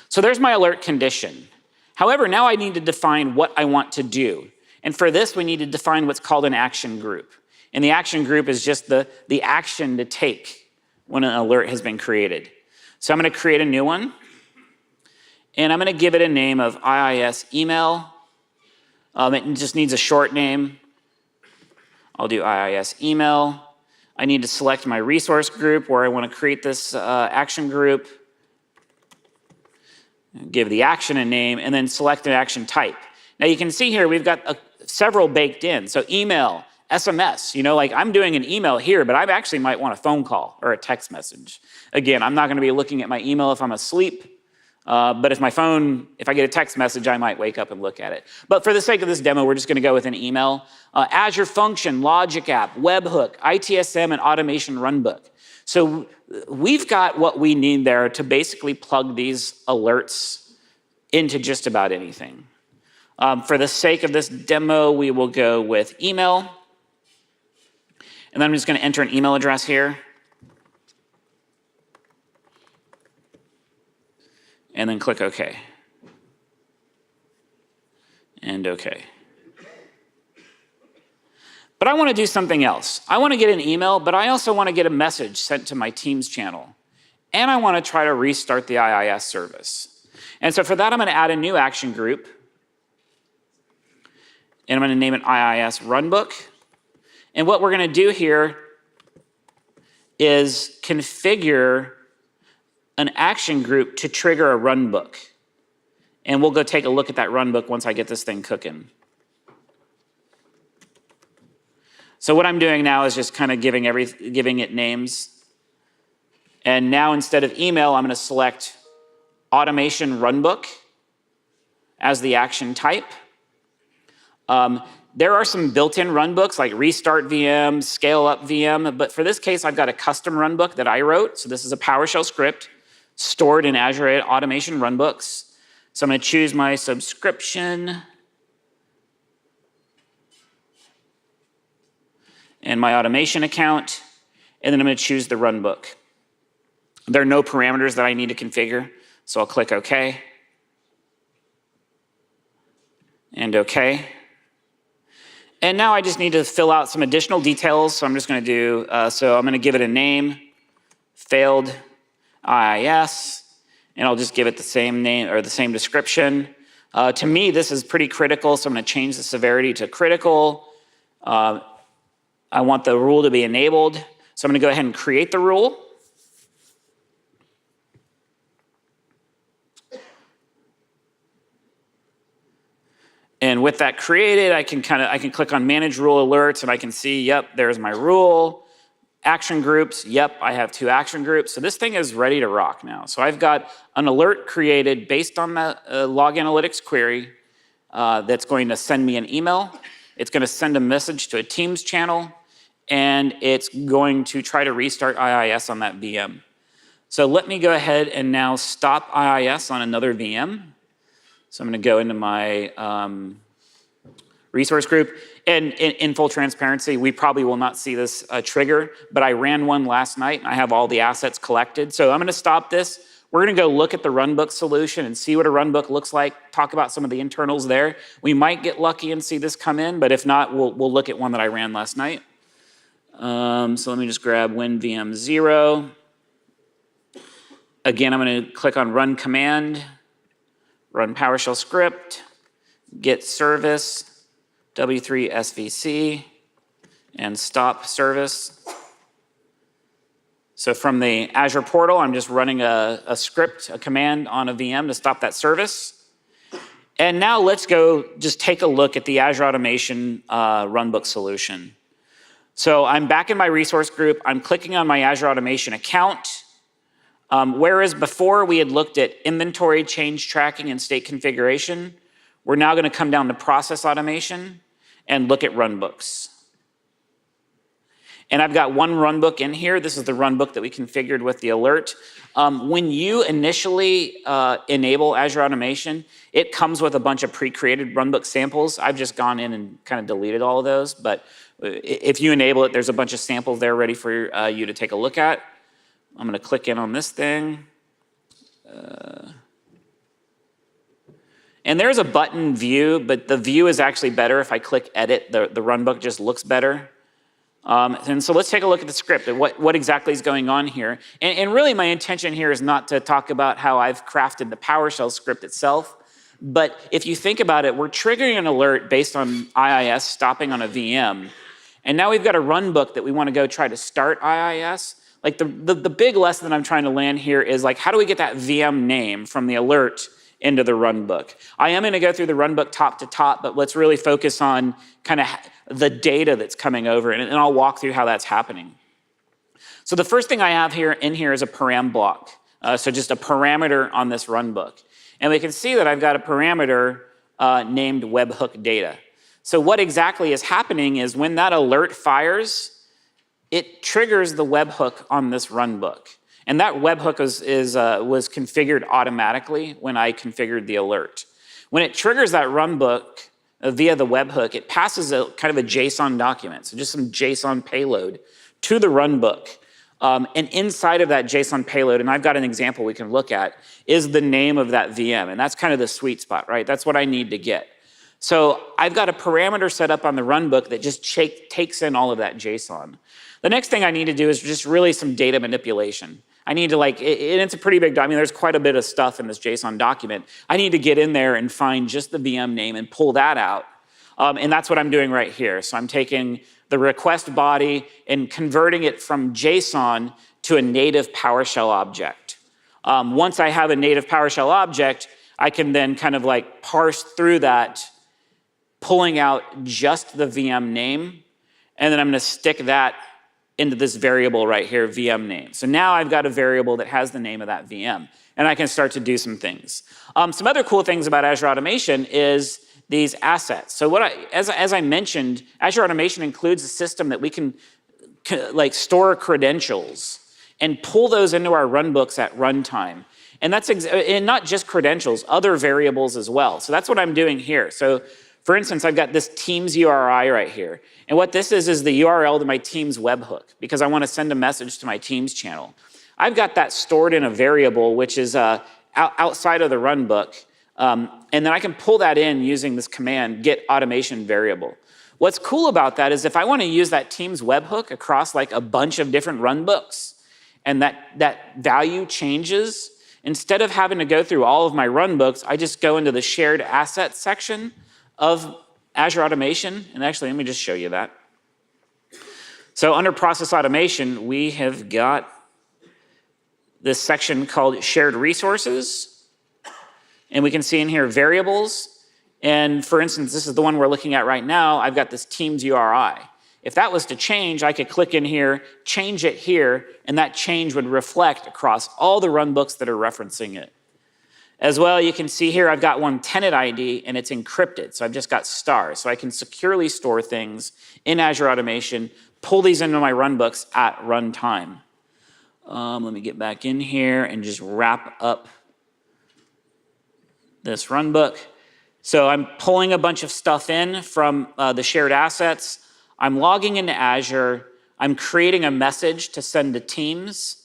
A: So there's my alert condition. However, now I need to define what I want to do. And for this, we need to define what's called an action group. And the action group is just the action to take when an alert has been created. So I'm going to create a new one. And I'm going to give it a name of IIS email. It just needs a short name. I'll do IIS email. I need to select my resource group where I want to create this action group. Give the action a name, and then select an action type. Now you can see here we've got several baked in. So email, SMS, you know, like I'm doing an email here, but I actually might want a phone call or a text message. Again, I'm not going to be looking at my email if I'm asleep. But if I get a text message, I might wake up and look at it. But for the sake of this demo, we're just going to go with an email. Azure Function, Logic App, Webhook, ITSM, and Automation Runbook. So we've got what we need there to basically plug these alerts into just about anything. For the sake of this demo, we will go with email. And then I'm just going to enter an email address here. and then click OK. And OK. But I want to do something else. I want to get an email, but I also want to get a message sent to my Teams channel. And I want to try to restart the IIS service. And so for that, I'm going to add a new action group. And I'm going to name it IIS Runbook. And what we're going to do here is configure an action group to trigger a runbook. And we'll go take a look at that runbook once I get this thing cooking. So what I'm doing now is just kind of giving it names. And now instead of email, I'm going to select automation runbook as the action type. There are some built-in runbooks like restart VM, scale up VM, but for this case, I've got a custom runbook that I wrote. So this is a PowerShell script stored in Azure Automation runbooks. So I'm going to choose my subscription and my automation account, and then I'm going to choose the runbook. There are no parameters that I need to configure, so I'll click OK. And OK. And now I just need to fill out some additional details, so I'm just going to do, so I'm going to give it a name, failed IIS, and I'll just give it the same name or the same description. To me, this is pretty critical, so I'm going to change the severity to critical. I want the rule to be enabled, so I'm going to go ahead and create the rule. And with that created, I can click on Manage Rule Alerts, and I can see, yep, there's my rule. Action groups, yep, I have 2 action groups. So this thing is ready to rock now. So I've got an alert created based on the log analytics query that's going to send me an email. It's going to send a message to a Teams channel, and it's going to try to restart IIS on that VM. So let me go ahead and now stop IIS on another VM. So I'm going to go into my resource group. And in full transparency, we probably will not see this trigger, but I ran one last night, and I have all the assets collected. So I'm going to stop this. We're going to go look at the runbook solution and see what a runbook looks like, talk about some of the internals there. We might get lucky and see this come in, but if not, we'll look at one that I ran last night. So let me just grab WinVM0. Again, I'm going to click on Run Command. Run PowerShell script, get service, W3 SVC, and stop service. So from the Azure portal, I'm just running a script, a command on a VM to stop that service. And now let's go just take a look at the Azure Automation runbook solution. So I'm back in my resource group. I'm clicking on my Azure Automation account. Whereas before we had looked at inventory, change tracking, and state configuration, we're now going to come down to process automation and look at runbooks. And I've got one runbook in here. This is the runbook that we configured with the alert. When you initially enable Azure Automation, it comes with a bunch of pre-created runbook samples. I've just gone in and kind of deleted all of those. But if you enable it, there's a bunch of samples there ready for you to take a look at. I'm going to click in on this thing. And there's a button view, but the view is actually better if I click edit. The runbook just looks better. And so let's take a look at the script and what exactly is going on here. And really my intention here is not to talk about how I've crafted the PowerShell script itself. But if you think about it, we're triggering an alert based on IIS stopping on a VM. And now we've got a runbook that we want to go try to start IIS. Like the big lesson that I'm trying to land here is like, how do we get that VM name from the alert into the runbook? I am going to go through the runbook top to top, but let's really focus on kind of the data that's coming over, and I'll walk through how that's happening. So the first thing I have here is a param block. So just a parameter on this runbook. And we can see that I've got a parameter named webhook data. So what exactly is happening is when that alert fires, it triggers the webhook on this runbook. And that webhook was configured automatically when I configured the alert. When it triggers that runbook via the webhook, it passes a kind of a JSON document, so just some JSON payload to the runbook. And inside of that JSON payload, and I've got an example we can look at, is the name of that VM. And that's kind of the sweet spot, right? That's what I need to get. So I've got a parameter set up on the runbook that just takes in all of that JSON. The next thing I need to do is just really some data manipulation. I need to and it's a pretty big, I mean, there's quite a bit of stuff in this JSON document. I need to get in there and find just the VM name and pull that out. And that's what I'm doing right here. So I'm taking the request body and converting it from JSON to a native PowerShell object. Once I have a native PowerShell object, I can then kind of parse through that, pulling out just the VM name, and then I'm gonna stick that into this variable right here, VM name. So now I've got a variable that has the name of that VM, and I can start to do some things. Some other cool things about Azure Automation is these assets. So as I mentioned, Azure Automation includes a system that we can store credentials and pull those into our runbooks at runtime. And that's and not just credentials, other variables as well. So that's what I'm doing here. So for instance, I've got this Teams URI right here. And what this is the URL to my Teams webhook, because I want to send a message to my Teams channel. I've got that stored in a variable, which is outside of the runbook. And then I can pull that in using this command, get automation variable. What's cool about that is if I want to use that Teams webhook across a bunch of different runbooks, and that value changes, instead of having to go through all of my runbooks, I just go into the shared assets section of Azure Automation. And actually, let me just show you that. So under process automation, we have got this section called shared resources. And we can see in here variables. And for instance, this is the one we're looking at right now. I've got this Teams URI. If that was to change, I could click in here, change it here, and that change would reflect across all the runbooks that are referencing it. As well, you can see here I've got one tenant ID and it's encrypted. So I've just got stars. So I can securely store things in Azure Automation, pull these into my runbooks at runtime. Let me get back in here and just wrap up this runbook. So I'm pulling a bunch of stuff in from the shared assets. I'm logging into Azure. I'm creating a message to send to Teams.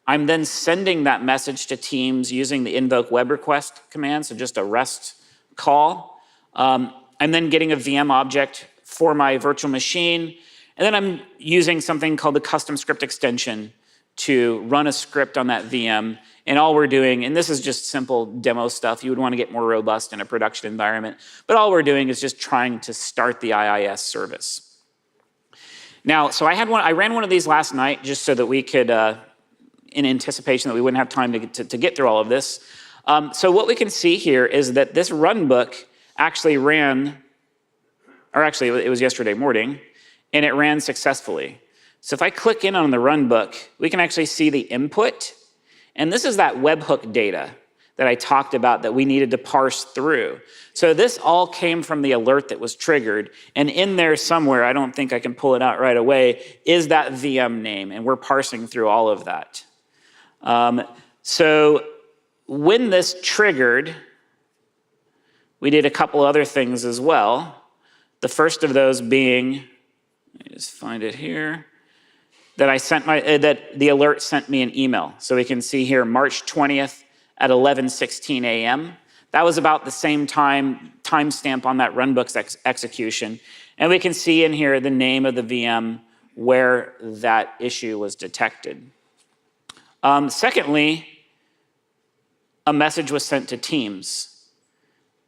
A: I'm then sending that message to Teams using the invoke web request command, so just a REST call. I'm then getting a VM object for my virtual machine, and then I'm using something called the custom script extension to run a script on that VM. And all we're doing, and this is just simple demo stuff, you would want to get more robust in a production environment, but all we're doing is just trying to start the IIS service. Now, so I ran one of these last night just so that we could, in anticipation that we wouldn't have time to get through all of this. So what we can see here is that this runbook actually ran, or actually it was yesterday morning, and it ran successfully. So if I click in on the runbook, we can actually see the input. And this is that webhook data that I talked about that we needed to parse through. So this all came from the alert that was triggered. And in there somewhere, I don't think I can pull it out right away, is that VM name. And we're parsing through all of that. So when this triggered, we did a couple other things as well. The first of those being, let me just find it here, that the alert sent me an email. So we can see here March 20th at 11:16 a.m. That was about the same timestamp on that runbook's execution. And we can see in here the name of the VM where that issue was detected. Secondly, a message was sent to Teams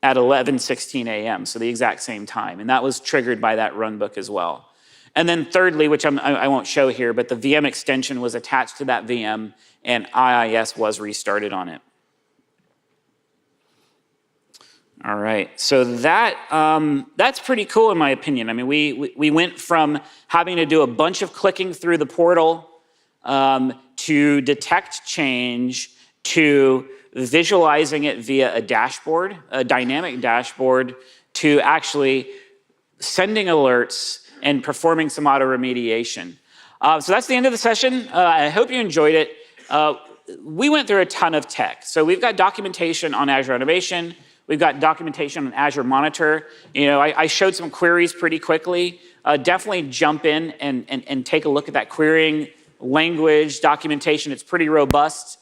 A: at 11:16 a.m., so the exact same time. And that was triggered by that runbook as well. And then thirdly, which I won't show here, but the VM extension was attached to that VM and IIS was restarted on it. All right, so that's pretty cool in my opinion. I mean, we went from having to do a bunch of clicking through the portal to detect change, to visualizing it via a dashboard, a dynamic dashboard, to actually sending alerts and performing some auto-remediation. So that's the end of the session. I hope you enjoyed it. We went through a ton of tech. So we've got documentation on Azure Automation. We've got documentation on Azure Monitor. You know, I showed some queries pretty quickly. Definitely jump in and take a look at that querying language, documentation. It's pretty robust.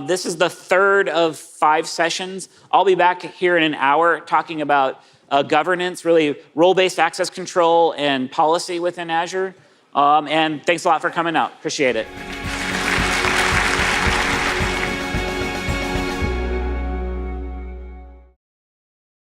A: This is the third of 5 sessions. I'll be back here in an hour talking about governance, really role-based access control and policy within Azure. And thanks a lot for coming out. Appreciate it.